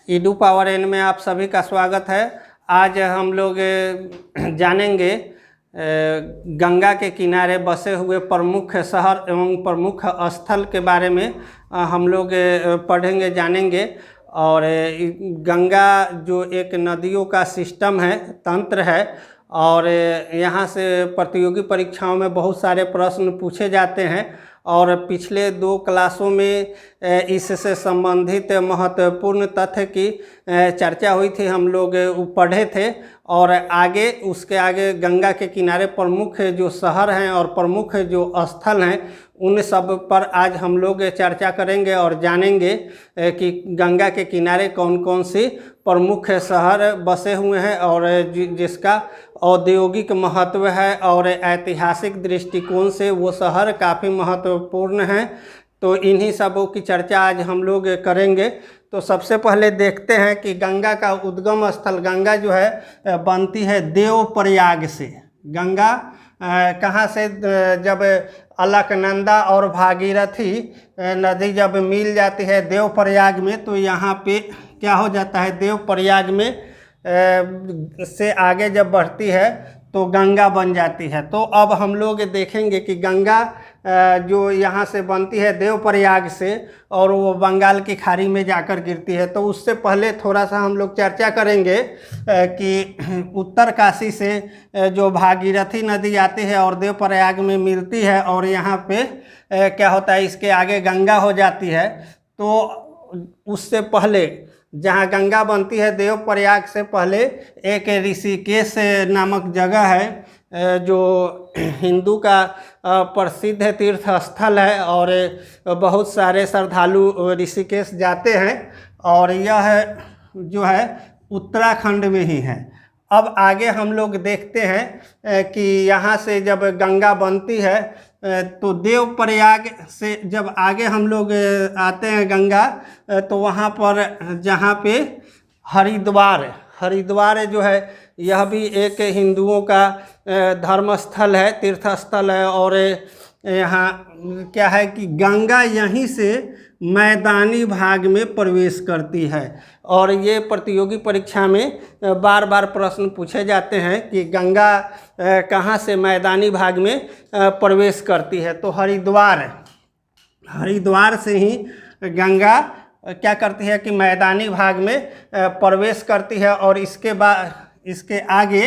Edu power N में आप सभी का स्वागत है। आज हम लोग जानेंगे गंगा के किनारे बसे हुए प्रमुख शहर एवं प्रमुख स्थल के बारे में हम लोग पढ़ेंगे जानेंगे। और गंगा जो एक नदियों का सिस्टम है, तंत्र है, और यहाँ से प्रतियोगी परीक्षाओं में बहुत सारे प्रश्न पूछे जाते हैं। और पिछले 2 क्लासों में इससे संबंधित महत्वपूर्ण तथ्य की चर्चा हुई थी, हम लोग पढ़े थे। और आगे उसके आगे गंगा के किनारे प्रमुख जो शहर हैं और प्रमुख जो स्थल हैं उन सब पर आज हम लोग चर्चा करेंगे और जानेंगे कि गंगा के किनारे कौन कौन सी प्रमुख शहर बसे हुए हैं और जिसका औद्योगिक महत्व है और ऐतिहासिक दृष्टिकोण से वो शहर काफ़ी महत्वपूर्ण हैं। तो इन्हीं सबों की चर्चा आज हम लोग करेंगे। तो सबसे पहले देखते हैं कि गंगा का उद्गम स्थल, गंगा जो है बनती है देवप्रयाग से। गंगा कहाँ से? जब अलकनंदा और भागीरथी नदी जब मिल जाती है देवप्रयाग में, तो यहाँ पे क्या हो जाता है, देवप्रयाग में से आगे जब बढ़ती है तो गंगा बन जाती है। तो अब हम लोग देखेंगे कि गंगा जो यहाँ से बनती है देवप्रयाग से और वो बंगाल की खाड़ी में जाकर गिरती है। तो उससे पहले थोड़ा सा हम लोग चर्चा करेंगे कि उत्तर काशी से जो भागीरथी नदी आती है और देवप्रयाग में मिलती है और यहाँ पे क्या होता है, इसके आगे गंगा हो जाती है। तो उससे पहले जहाँ गंगा बनती है देवप्रयाग से पहले एक ऋषिकेश नामक जगह है जो हिंदू का प्रसिद्ध तीर्थ स्थल है और बहुत सारे श्रद्धालु ऋषिकेश जाते हैं। और यह जो है उत्तराखंड में ही है। अब आगे हम लोग देखते हैं कि यहाँ से जब गंगा बनती है तो देवप्रयाग से जब आगे हम लोग आते हैं गंगा, तो वहाँ पर जहाँ पे हरिद्वार जो है यह भी एक हिंदुओं का धर्म स्थल है, तीर्थ स्थल है। और यहाँ क्या है कि गंगा यहीं से मैदानी भाग में प्रवेश करती है। और ये प्रतियोगी परीक्षा में बार बार प्रश्न पूछे जाते हैं कि गंगा कहाँ से मैदानी भाग में प्रवेश करती है। तो हरिद्वार से ही गंगा क्या करती है कि मैदानी भाग में प्रवेश करती है। और इसके बाद इसके आगे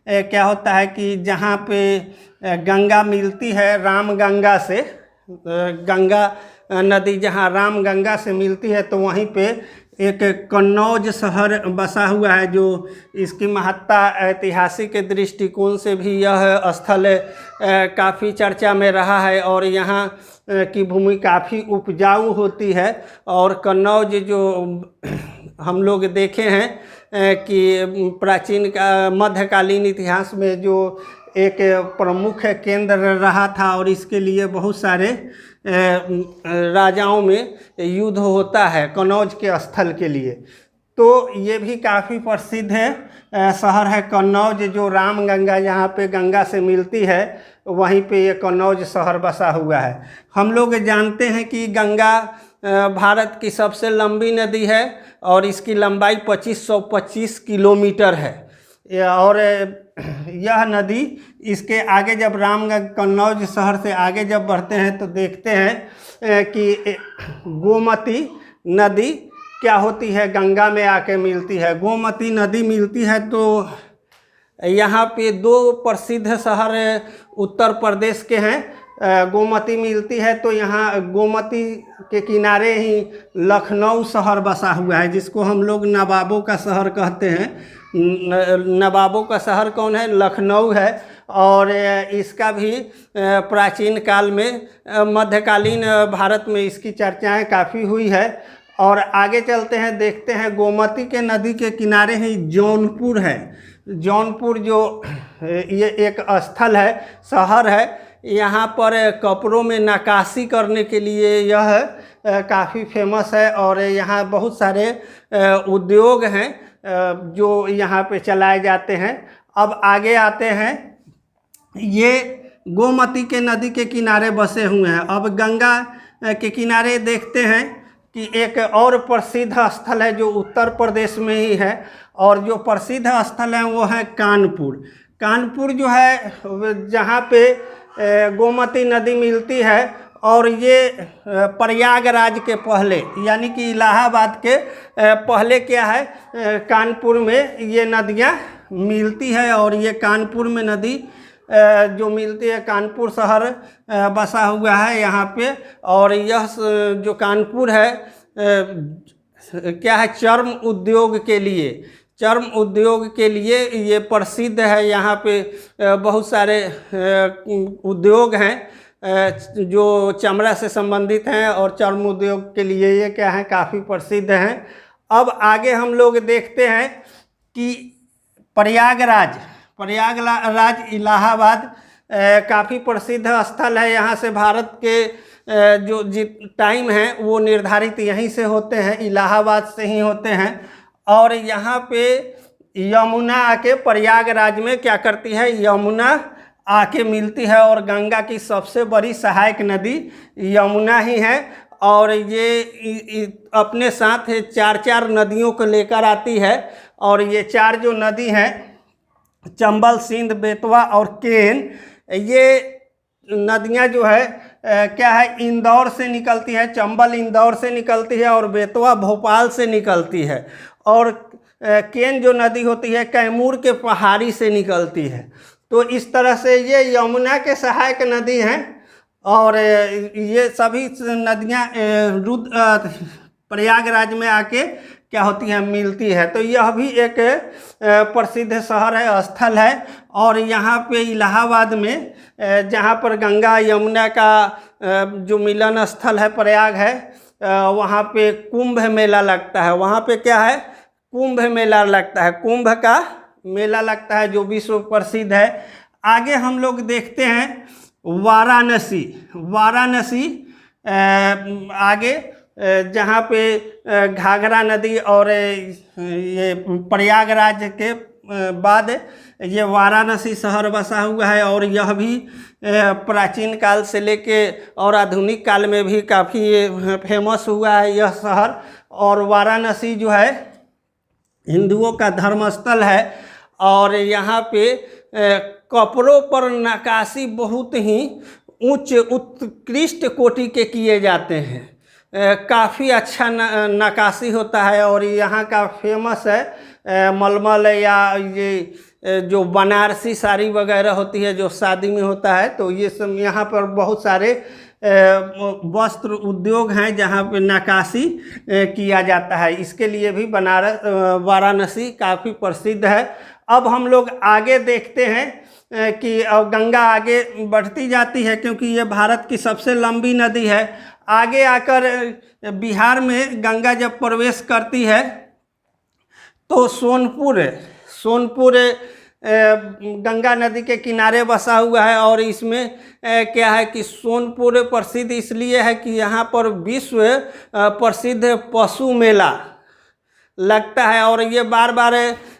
क्या होता है कि जहाँ पे गंगा मिलती है रामगंगा से, गंगा नदी जहाँ रामगंगा से मिलती है, तो वहीं पे एक कन्नौज शहर बसा हुआ है जो इसकी महत्ता ऐतिहासिक दृष्टिकोण से भी यह स्थल काफ़ी चर्चा में रहा है। और यहाँ की भूमि काफ़ी उपजाऊ होती है। और कन्नौज जो हम लोग देखे हैं कि प्राचीन का मध्यकालीन इतिहास में जो एक प्रमुख केंद्र रहा था और इसके लिए बहुत सारे राजाओं में युद्ध होता है कन्नौज के स्थल के लिए। तो ये भी काफ़ी प्रसिद्ध है शहर है कन्नौज, जो रामगंगा जहाँ पे गंगा से मिलती है वहीं पे ये कन्नौज शहर बसा हुआ है। हम लोग जानते हैं कि गंगा भारत की सबसे लंबी नदी है और इसकी लंबाई 2525 किलोमीटर है। और यह नदी इसके आगे जब रामगंगा कन्नौज शहर से आगे जब बढ़ते हैं तो देखते हैं कि गोमती नदी क्या होती है, गंगा में आके मिलती है। गोमती नदी मिलती है तो यहाँ पे 2 प्रसिद्ध शहर उत्तर प्रदेश के हैं। गोमती मिलती है तो यहाँ गोमती के किनारे ही लखनऊ शहर बसा हुआ है, जिसको हम लोग नवाबों का शहर कहते हैं। नवाबों का शहर कौन है? लखनऊ है। और इसका भी प्राचीन काल में मध्यकालीन भारत में इसकी चर्चाएं काफ़ी हुई है। और आगे चलते हैं, देखते हैं गोमती के नदी के किनारे ही जौनपुर है। जौनपुर जो ये एक स्थल है, शहर है। यहाँ पर कपड़ों में नक्काशी करने के लिए यह काफ़ी फेमस है। और यहाँ बहुत सारे उद्योग हैं जो यहाँ पे चलाए जाते हैं। अब आगे आते हैं, ये गोमती के नदी के किनारे बसे हुए हैं। अब गंगा के किनारे देखते हैं कि एक और प्रसिद्ध स्थल है जो उत्तर प्रदेश में ही है, और जो प्रसिद्ध स्थल है वो है कानपुर। कानपुर जो है जहाँ पे गोमती नदी मिलती है, और ये प्रयागराज के पहले यानी कि इलाहाबाद के पहले क्या है, कानपुर में ये नदियाँ मिलती है। और ये कानपुर में नदी जो मिलती है, कानपुर शहर बसा हुआ है यहाँ पे। और यह जो कानपुर है क्या है, चर्म उद्योग के लिए, चर्म उद्योग के लिए ये प्रसिद्ध है। यहाँ पे बहुत सारे उद्योग हैं जो चमड़ा से संबंधित हैं, और चर्म उद्योग के लिए ये क्या है, काफ़ी प्रसिद्ध हैं। अब आगे हम लोग देखते हैं कि प्रयागराज इलाहाबाद काफ़ी प्रसिद्ध स्थल है। यहाँ से भारत के जो टाइम है वो निर्धारित यहीं से होते हैं, इलाहाबाद से ही होते हैं। और यहाँ पे यमुना आके प्रयागराज में क्या करती है, यमुना आके मिलती है, और गंगा की सबसे बड़ी सहायक नदी यमुना ही है। और ये अपने साथ 4 नदियों को लेकर आती है, और ये 4 जो नदी हैं, चंबल, सिंध, बेतवा और केन, ये नदियां जो है क्या है, इंदौर से निकलती है। चंबल इंदौर से निकलती है, और बेतवा भोपाल से निकलती है, और केन जो नदी होती है कैमूर के पहाड़ी से निकलती है। तो इस तरह से ये यमुना के सहायक नदी हैं, और ये सभी नदियाँ प्रयागराज में आके क्या होती है, मिलती है। तो यह भी एक प्रसिद्ध शहर है, स्थल है। और यहाँ पे इलाहाबाद में जहाँ पर गंगा यमुना का जो मिलन स्थल है, प्रयाग है, वहाँ पे कुंभ मेला लगता है। वहाँ पे क्या है, कुंभ मेला लगता है, कुंभ का मेला लगता है जो विश्व प्रसिद्ध है। आगे हम लोग देखते हैं वाराणसी आगे जहाँ पे घाघरा नदी और ये प्रयागराज के बाद ये वाराणसी शहर बसा हुआ है। और यह भी प्राचीन काल से लेके और आधुनिक काल में भी काफ़ी फेमस हुआ है यह शहर। और वाराणसी जो है हिंदुओं का धर्मस्थल है, और यहाँ पे कपड़ों पर नक्काशी बहुत ही उच्च उत्कृष्ट कोटि के किए जाते हैं। काफ़ी अच्छा नक्काशी होता है। और यहाँ का फेमस है मलमल, या ये जो बनारसी साड़ी वगैरह होती है जो शादी में होता है, तो ये सब यहाँ पर बहुत सारे वस्त्र उद्योग हैं जहाँ पे नक्काशी किया जाता है। इसके लिए भी वाराणसी काफ़ी प्रसिद्ध है। अब हम लोग आगे देखते हैं कि गंगा आगे बढ़ती जाती है, क्योंकि ये भारत की सबसे लंबी नदी है। आगे आकर बिहार में गंगा जब प्रवेश करती है तो सोनपुर गंगा नदी के किनारे बसा हुआ है। और इसमें क्या है कि सोनपुर प्रसिद्ध इसलिए है कि यहाँ पर विश्व प्रसिद्ध पशु मेला लगता है, और ये बार बार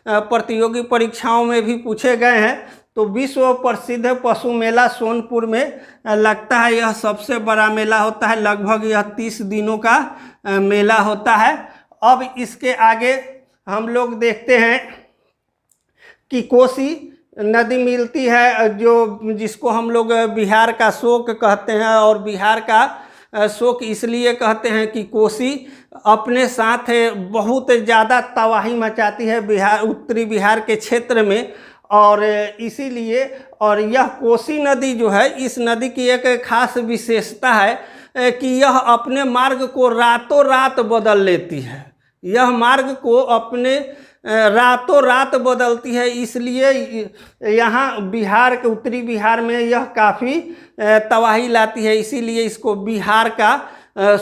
प्रतियोगी परीक्षाओं में भी पूछे गए हैं। तो विश्व प्रसिद्ध पशु मेला सोनपुर में लगता है। यह सबसे बड़ा मेला होता है, लगभग यह 30 दिनों का मेला होता है। अब इसके आगे हम लोग देखते हैं कि कोसी नदी मिलती है, जिसको हम लोग बिहार का शोक कहते हैं। और बिहार का शोक इसलिए कहते हैं कि कोसी अपने साथ बहुत ज़्यादा तबाही मचाती है उत्तरी बिहार के क्षेत्र में, और इसीलिए और यह कोसी नदी जो है, इस नदी की एक खास विशेषता है कि यह अपने मार्ग को रातों रात बदल लेती है। यह मार्ग को अपने रातों रात बदलती है, इसलिए यहाँ बिहार के उत्तरी बिहार में यह काफ़ी तबाही लाती है, इसीलिए इसको बिहार का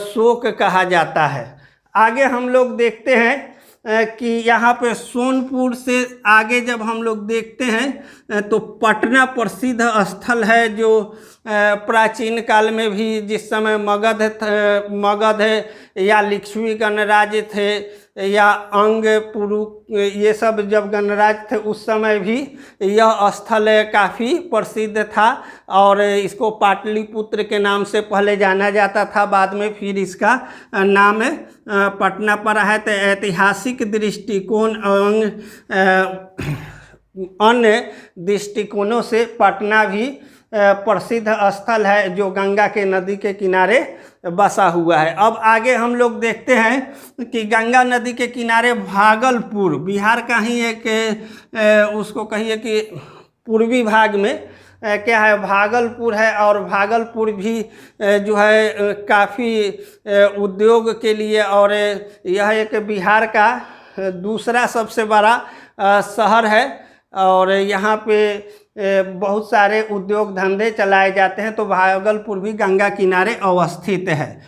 शोक कहा जाता है। आगे हम लोग देखते हैं कि यहाँ पे सोनपुर से आगे जब हम लोग देखते हैं तो पटना प्रसिद्ध स्थल है, जो प्राचीन काल में भी जिस समय मगध या लिच्छवी गणराज्य थे या अंग पुरु ये सब जब गणराज थे उस समय भी यह स्थल काफ़ी प्रसिद्ध था और इसको पाटलिपुत्र के नाम से पहले जाना जाता था, बाद में फिर इसका नाम पटना पड़ा है। तो ऐतिहासिक दृष्टिकोण एवं अन्य दृष्टिकोणों से पटना भी प्रसिद्ध स्थल है जो गंगा के नदी के किनारे बसा हुआ है। अब आगे हम लोग देखते हैं कि गंगा नदी के किनारे भागलपुर, बिहार का ही एक उसको कहिए कि पूर्वी भाग में क्या है, भागलपुर है। और भागलपुर भी जो है काफ़ी उद्योग के लिए, और यह एक बिहार का दूसरा सबसे बड़ा शहर है और यहाँ पे बहुत सारे उद्योग धंधे चलाए जाते हैं। तो भागलपुर भी गंगा किनारे अवस्थित है।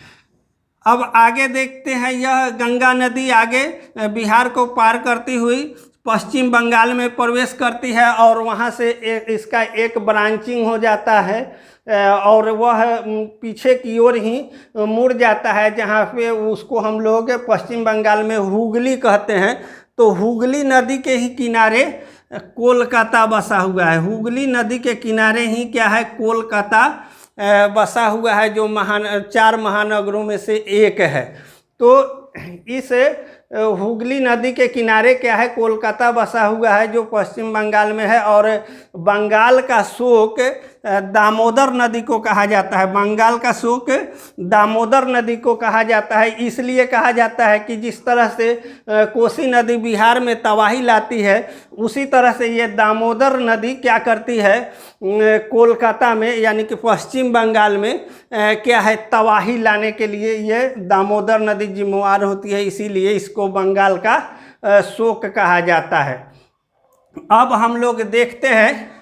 अब आगे देखते हैं, यह गंगा नदी आगे बिहार को पार करती हुई पश्चिम बंगाल में प्रवेश करती है और वहाँ से इसका एक ब्रांचिंग हो जाता है और वह पीछे की ओर ही मुड़ जाता है, जहाँ पे उसको हम लोग पश्चिम बंगाल में हुगली कहते हैं। तो हुगली नदी के ही किनारे कोलकाता बसा हुआ है। हुगली नदी के किनारे ही क्या है, कोलकाता बसा हुआ है, जो 4 महानगरों में से एक है। तो इस हुगली नदी के किनारे क्या है, कोलकाता बसा हुआ है जो पश्चिम बंगाल में है। और बंगाल का शोक दामोदर नदी को कहा जाता है। बंगाल का शोक दामोदर नदी को कहा जाता है, इसलिए कहा जाता है कि जिस तरह से कोसी नदी बिहार में तबाही लाती है, उसी तरह से ये दामोदर नदी क्या करती है, कोलकाता में यानी कि पश्चिम बंगाल में क्या है, तबाही लाने के लिए ये दामोदर नदी जिम्मेवार होती है, इसीलिए इसको बंगाल का शोक कहा जाता है। अब हम लोग देखते हैं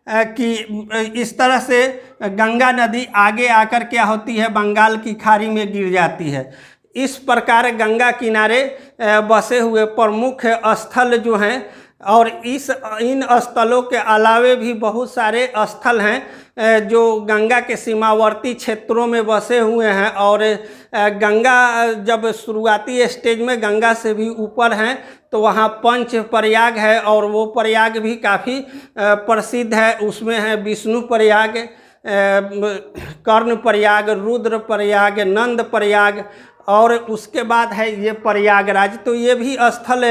कि इस तरह से गंगा नदी आगे आकर क्या होती है, बंगाल की खाड़ी में गिर जाती है। इस प्रकार गंगा किनारे बसे हुए प्रमुख स्थल जो हैं, और इन स्थलों के अलावे भी बहुत सारे स्थल हैं जो गंगा के सीमावर्ती क्षेत्रों में बसे हुए हैं। और गंगा जब शुरुआती स्टेज में गंगा से भी ऊपर हैं तो वहाँ पंच प्रयाग है, और वो प्रयाग भी काफ़ी प्रसिद्ध है। उसमें है विष्णु प्रयाग, कर्ण प्रयाग, रुद्र प्रयाग, नंद प्रयाग, और उसके बाद है ये प्रयागराज। तो ये भी स्थल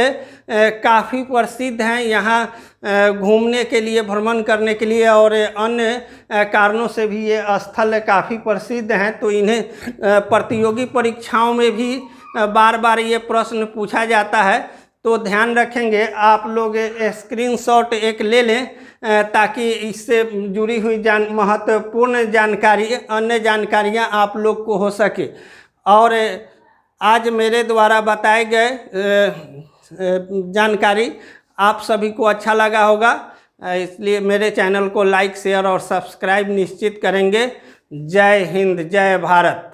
काफ़ी प्रसिद्ध हैं यहाँ घूमने के लिए, भ्रमण करने के लिए, और अन्य कारणों से भी ये स्थल काफ़ी प्रसिद्ध हैं। तो इन्हें प्रतियोगी परीक्षाओं में भी बार बार ये प्रश्न पूछा जाता है। तो ध्यान रखेंगे आप लोग, स्क्रीनशॉट एक ले लें ताकि इससे जुड़ी हुई महत्वपूर्ण जानकारी, अन्य जानकारियाँ आप लोग को हो सके। और आज मेरे द्वारा बताए गए जानकारी आप सभी को अच्छा लगा होगा, इसलिए मेरे चैनल को लाइक, शेयर और सब्सक्राइब निश्चित करेंगे। जय हिंद, जय भारत।